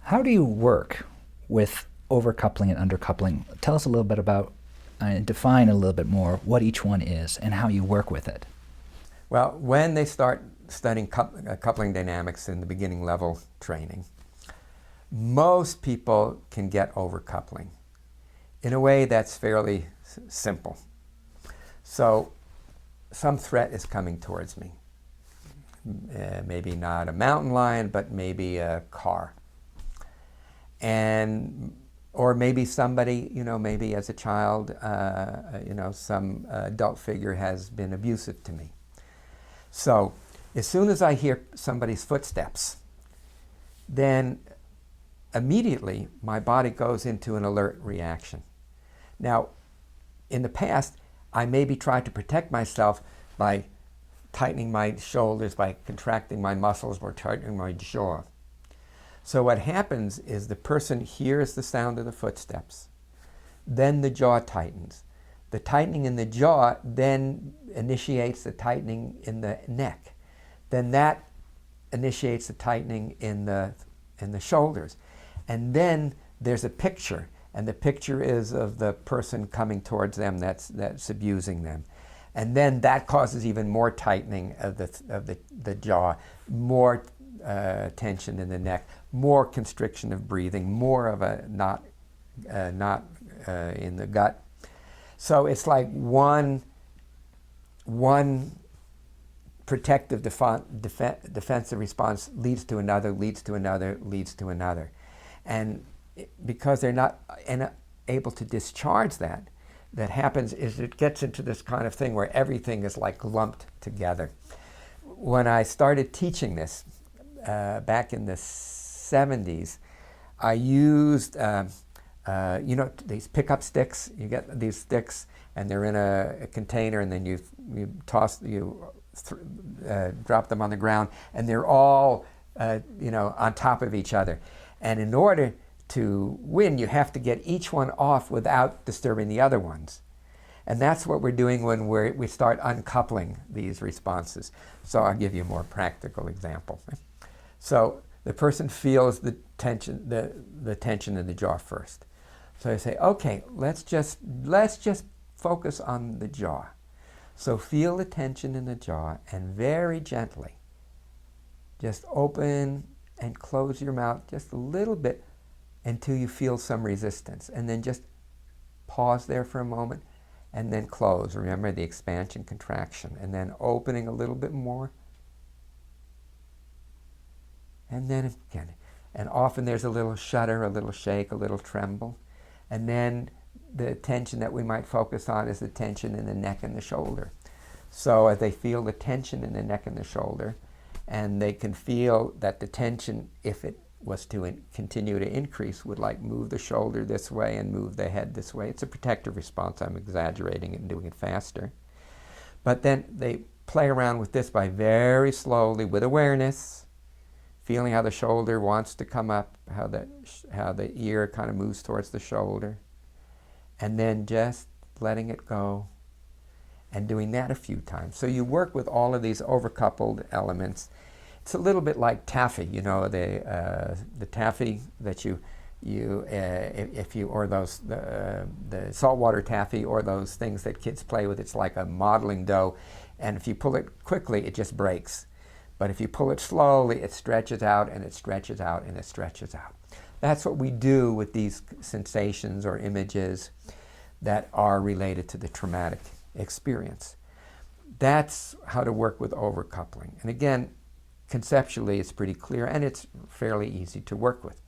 How do you work with overcoupling and undercoupling? Tell us a little bit about, define a little bit more what each one is and how you work with it. Well, when they start studying coupling dynamics in the beginning level training, most people can get overcoupling in a way that's fairly simple. So some threat is coming towards me. Maybe not a mountain lion, but maybe a car. Or maybe somebody, maybe as a child, some adult figure has been abusive to me. So as soon as I hear somebody's footsteps, then immediately my body goes into an alert reaction. Now, in the past, I maybe tried to protect myself by tightening my shoulders, by contracting my muscles, or tightening my jaw. So what happens is the person hears the sound of the footsteps, then the jaw tightens. The tightening in the jaw then initiates the tightening in the neck. Then that initiates the tightening in the shoulders. And then there's a picture, and the picture is of the person coming towards them that's abusing them. And then that causes even more tightening of the jaw, more tension in the neck, more constriction of breathing, more of a knot in the gut. So it's like one protective defensive response leads to another, leads to another, leads to another. And because they're not able to discharge that happens is it gets into this kind of thing where everything is like lumped together. When I started teaching this back in the 70s, I used these pickup sticks. You get these sticks, and they're in a container, and then you drop them on the ground, and they're all on top of each other. And in order to win, you have to get each one off without disturbing the other ones. And that's what we're doing when we start uncoupling these responses. So I'll give you a more practical example. So the person feels the tension in the jaw first. So I say, okay, let's just focus on the jaw. So feel the tension in the jaw, and very gently just open and close your mouth just a little bit until you feel some resistance. And then just pause there for a moment and then close. Remember the expansion, contraction, and then opening a little bit more. And then again. And often there's a little shudder, a little shake, a little tremble. And then the tension that we might focus on is the tension in the neck and the shoulder. So as they feel the tension in the neck and the shoulder, and they can feel that the tension, if it was to continue to increase, would like move the shoulder this way and move the head this way. It's a protective response. I'm exaggerating it and doing it faster. But then they play around with this by very slowly, with awareness, feeling how the shoulder wants to come up, how the ear kind of moves towards the shoulder, and then just letting it go, and doing that a few times. So you work with all of these overcoupled elements. It's a little bit like taffy, the taffy that or those the saltwater taffy, or those things that kids play with. It's like a modeling dough, and if you pull it quickly, it just breaks. But if you pull it slowly, it stretches out and it stretches out and it stretches out. That's what we do with these sensations or images that are related to the traumatic experience. That's how to work with overcoupling. And again, conceptually, it's pretty clear, and it's fairly easy to work with.